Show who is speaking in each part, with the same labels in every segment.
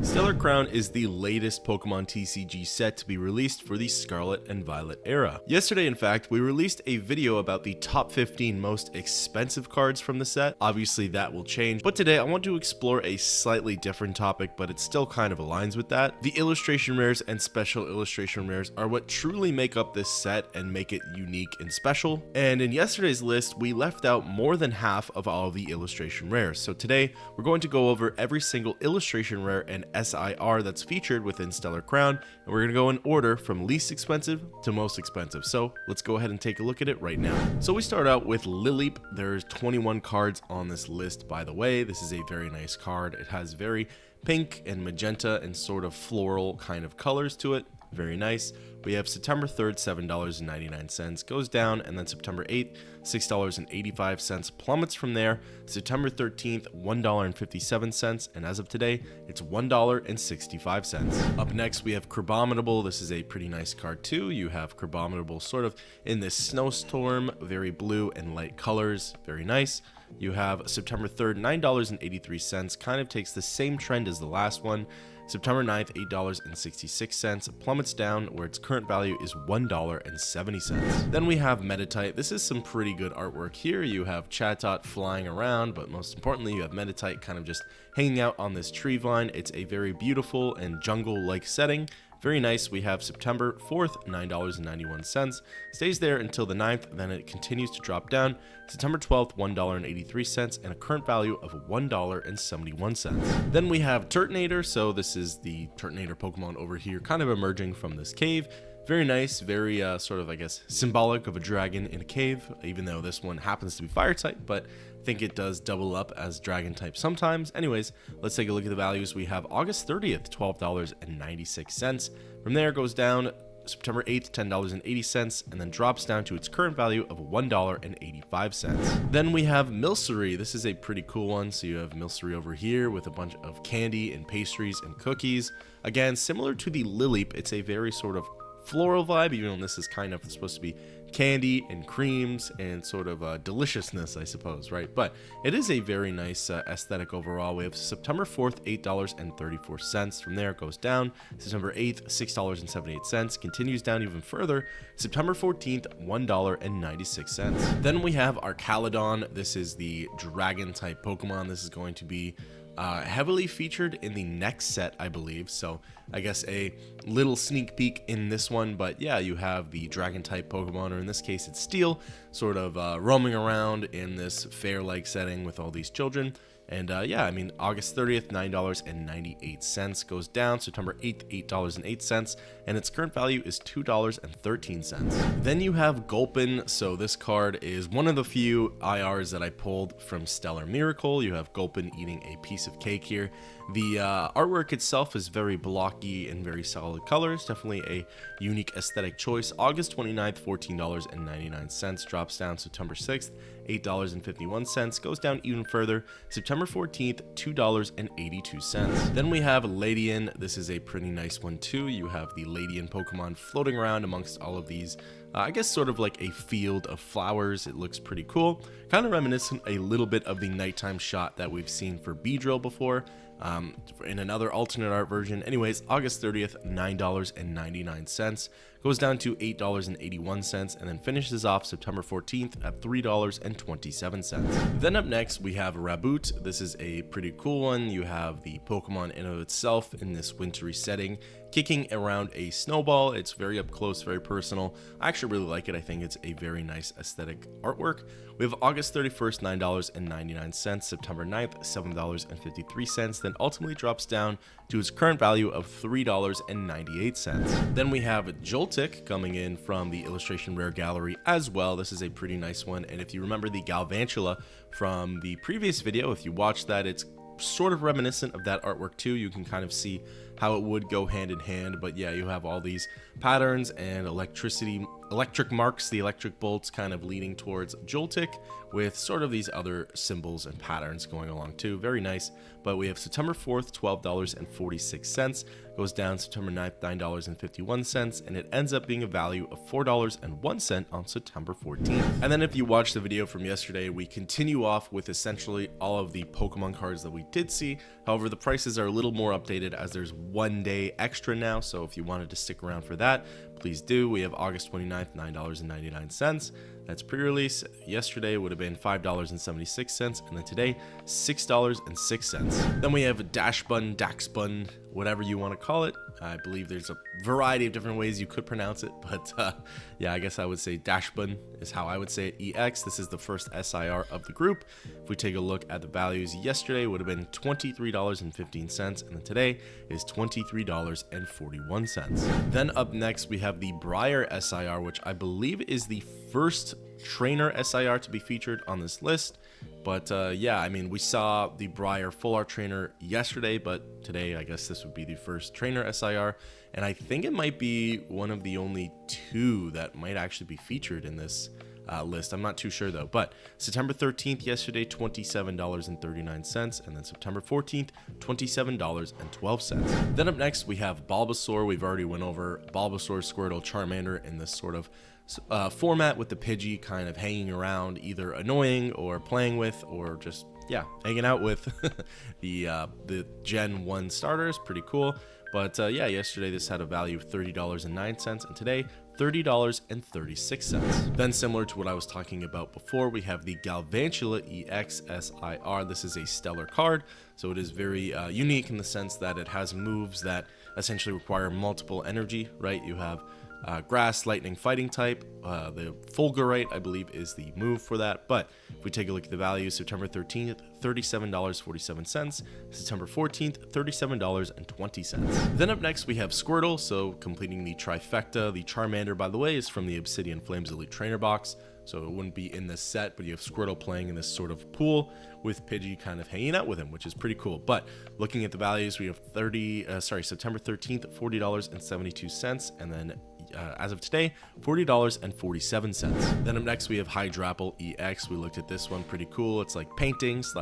Speaker 1: Stellar Crown is the latest Pokemon TCG set to be released for the Scarlet and Violet era. Yesterday, in fact, we released a video about the top 15 most expensive cards from the set. Obviously, that will change, but today I want to explore a slightly different topic, but it still kind of aligns with that. The illustration rares and special illustration rares are what truly make up this set and make it unique and special. And in yesterday's list, we left out more than half of all of the illustration rares. So today, we're going to go over every single illustration rare and SIR that's featured within Stellar Crown, and we're going to go in order from least expensive to most expensive. So let's go ahead and take a look at it right now. So we start out with Lileep. There's 21 cards on this list, by the way. This is a very nice card. It has very pink and magenta and sort of floral kind of colors to it. Very nice. We have September 3rd, $7.99, goes down, and then September 8th, $6.85, plummets from there. September 13th, $1.57, and as of today, it's $1.65. Up next, we have Crabominable. This is a pretty nice card too. You have Crabominable sort of in this snowstorm, very blue and light colors, very nice. You have September 3rd, $9.83, kind of takes the same trend as the last one. September 9th, $8.66, plummets down where its current value is $1.70. Then we have Meditite. This is some pretty good artwork here. You have Chatot flying around, but most importantly, you have Meditite kind of just hanging out on this tree vine. It's a very beautiful and jungle-like setting. Very nice. We have September 4th, $9.91. Stays there until the 9th, then it continues to drop down. September 12th, $1.83, and a current value of $1.71. Then we have Turtonator. So this is the Turtonator Pokemon over here, kind of emerging from this cave. Very nice, very sort of, I guess, symbolic of a dragon in a cave, even though this one happens to be fire type, but I think it does double up as dragon type sometimes. Anyways, let's take a look at the values. We have August 30th, $12.96. From there, it goes down September 8th, $10.80, and then drops down to its current value of $1.85. Then we have Milcery. This is a pretty cool one. So you have Milcery over here with a bunch of candy and pastries and cookies. Again, similar to the Lileep, it's a very sort of floral vibe, even though this is kind of supposed to be candy and creams and sort of deliciousness, I suppose, right? But it is a very nice aesthetic overall. We have September 4th, $8.34. From there, it goes down. September 8th, $6.78. Continues down even further. September 14th, $1.96. Then we have Archaludon. This is the dragon type Pokemon. This is going to be heavily featured in the next set, I believe. So I guess a little sneak peek in this one, but yeah, you have the dragon type Pokemon, or in this case it's Steel, sort of roaming around in this fair-like setting with all these children. And yeah, I mean, August 30th, $9.98, goes down. September 8th, $8.08, and its current value is $2.13. Then you have Gulpin. So this card is one of the few IRs that I pulled from Stellar Miracle. You have Gulpin eating a piece of cake here. The artwork itself is very blocky and very solid colors. Definitely a unique aesthetic choice. August 29th, $14.99, drops down. September 6th, $8.51, goes down even further. September 14th, $2.82. Then we have Ladian. This is a pretty nice one too. You have the Ladian Pokemon floating around amongst all of these, I guess sort of like a field of flowers. It looks pretty cool. Kind of reminiscent a little bit of the nighttime shot that we've seen for Beedrill before. In another alternate art version. Anyways, August 30th, $9.99, goes down to $8.81, and then finishes off September 14th at $3.27. Then up next, we have Raboot. This is a pretty cool one. You have the Pokemon in of itself in this wintry setting, kicking around a snowball. It's very up close, very personal. I actually really like it. I think it's a very nice aesthetic artwork. We have August 31st, $9.99, September 9th, $7.53, then ultimately drops down to its current value of $3.98. Then we have Joltik coming in from the illustration rare gallery as well. This is a pretty nice one, and if you remember the Galvantula from the previous video, if you watched that, it's sort of reminiscent of that artwork too. You can kind of see how it would go hand in hand, but yeah, you have all these patterns and electric marks, the electric bolts kind of leading towards Joltik, with sort of these other symbols and patterns going along too. Very nice. But we have September 4th, $12.46, goes down September 9th, $9.51, and it ends up being a value of $4.01 on September 14th. And then if you watch the video from yesterday, we continue off with essentially all of the Pokemon cards that we did see. However, the prices are a little more updated as there's 1 day extra now, so if you wanted to stick around for that, please do. We have August 29th, $9.99. That's pre-release. Yesterday would have been $5.76, and then today, $6.06. Then we have a Dash Bun, Dax Bun, whatever you want to call it. I believe there's a variety of different ways you could pronounce it, but yeah, I guess I would say Dash Bun is how I would say it. EX, this is the first SIR of the group. If we take a look at the values, yesterday would have been $23.15, and then today is $23.41. Then up next, we have the Briar SIR, which I believe is the first trainer SIR to be featured on this list. But yeah, I mean, we saw the Briar Full Art Trainer yesterday, but today I guess this would be the first trainer SIR, and I think it might be one of the only two that might actually be featured in this list. I'm not too sure though. But September 13th yesterday, $27.39, and then September 14th, $27.12. Then up next we have Bulbasaur. We've already went over Bulbasaur, Squirtle, Charmander in this sort of format with the Pidgey kind of hanging around, either annoying or playing with, or just hanging out with the Gen 1 starters. Pretty cool. But yeah, yesterday this had a value of $30.09, and today $30.36. Then, similar to what I was talking about before, we have the Galvantula EX SIR. This is a stellar card, so it is very unique in the sense that it has moves that essentially require multiple energy, right? You have Grass, Lightning, Fighting type. The Fulgurite, I believe, is the move for that. But if we take a look at the values, September 13th, $37.47. September 14th, $37.20. Then up next, we have Squirtle, so completing the trifecta. The Charmander, by the way, is from the Obsidian Flames Elite Trainer box, so it wouldn't be in this set, but you have Squirtle playing in this sort of pool with Pidgey kind of hanging out with him, which is pretty cool. But looking at the values, we have September 13th, $40.72, and then as of today, $40.47. Then up next, we have Hydrapple EX. We looked at this one, pretty cool. It's like painting /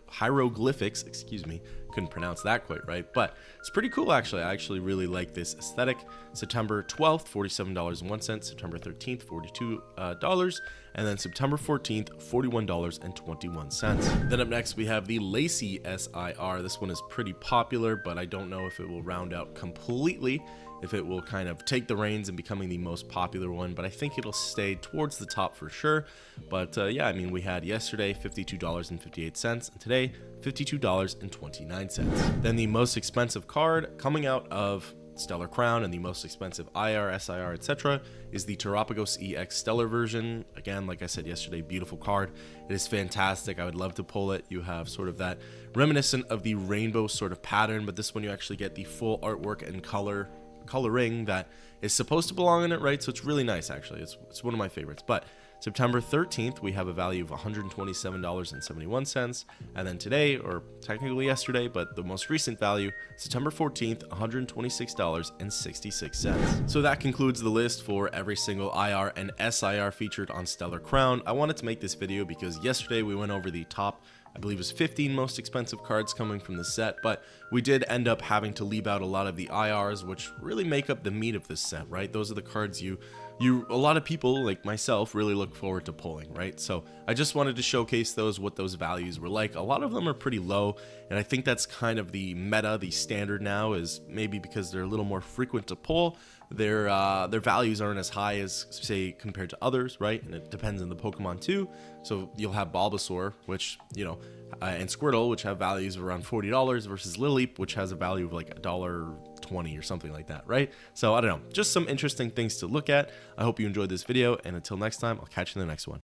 Speaker 1: hieroglyphics, excuse me. Couldn't pronounce that quite right, but it's pretty cool actually. I actually really like this aesthetic. September 12th, $47.01. September 13th, $42. And then September 14th, $41.21. Then up next, we have the Lacy SIR. This one is pretty popular, but I don't know if it will round out completely, if it will kind of take the reins in becoming the most popular one, but I think it'll stay towards the top for sure. But yeah, I mean, we had yesterday $52.58, and today $52.29. Then the most expensive card coming out of Stellar Crown and the most expensive IR, SIR, etc. is the Terapagos EX Stellar version. Again, like I said yesterday, beautiful card. It is fantastic. I would love to pull it. You have sort of that reminiscent of the rainbow sort of pattern, but this one you actually get the full artwork and coloring that is supposed to belong in it, right? So it's really nice actually. It's one of my favorites. But September 13th, we have a value of $127.71, and then today, or technically yesterday, but the most recent value, September 14th, $126.66. So that concludes the list for every single IR and SIR featured on Stellar Crown. I wanted to make this video because yesterday we went over the top, I believe it was 15 most expensive cards coming from the set, but we did end up having to leave out a lot of the IRs, which really make up the meat of this set, right? Those are the cards a lot of people like myself really look forward to pulling, right? So I just wanted to showcase what those values were like. A lot of them are pretty low, and I think that's kind of the meta, the standard now, is maybe because they're a little more frequent to pull. Their values aren't as high as, say, compared to others, right? And it depends on the Pokemon too. So you'll have Bulbasaur, which, and Squirtle, which have values of around $40 versus Lileep, which has a value of like $1.20 or something like that, right? So I don't know, just some interesting things to look at. I hope you enjoyed this video, and until next time, I'll catch you in the next one.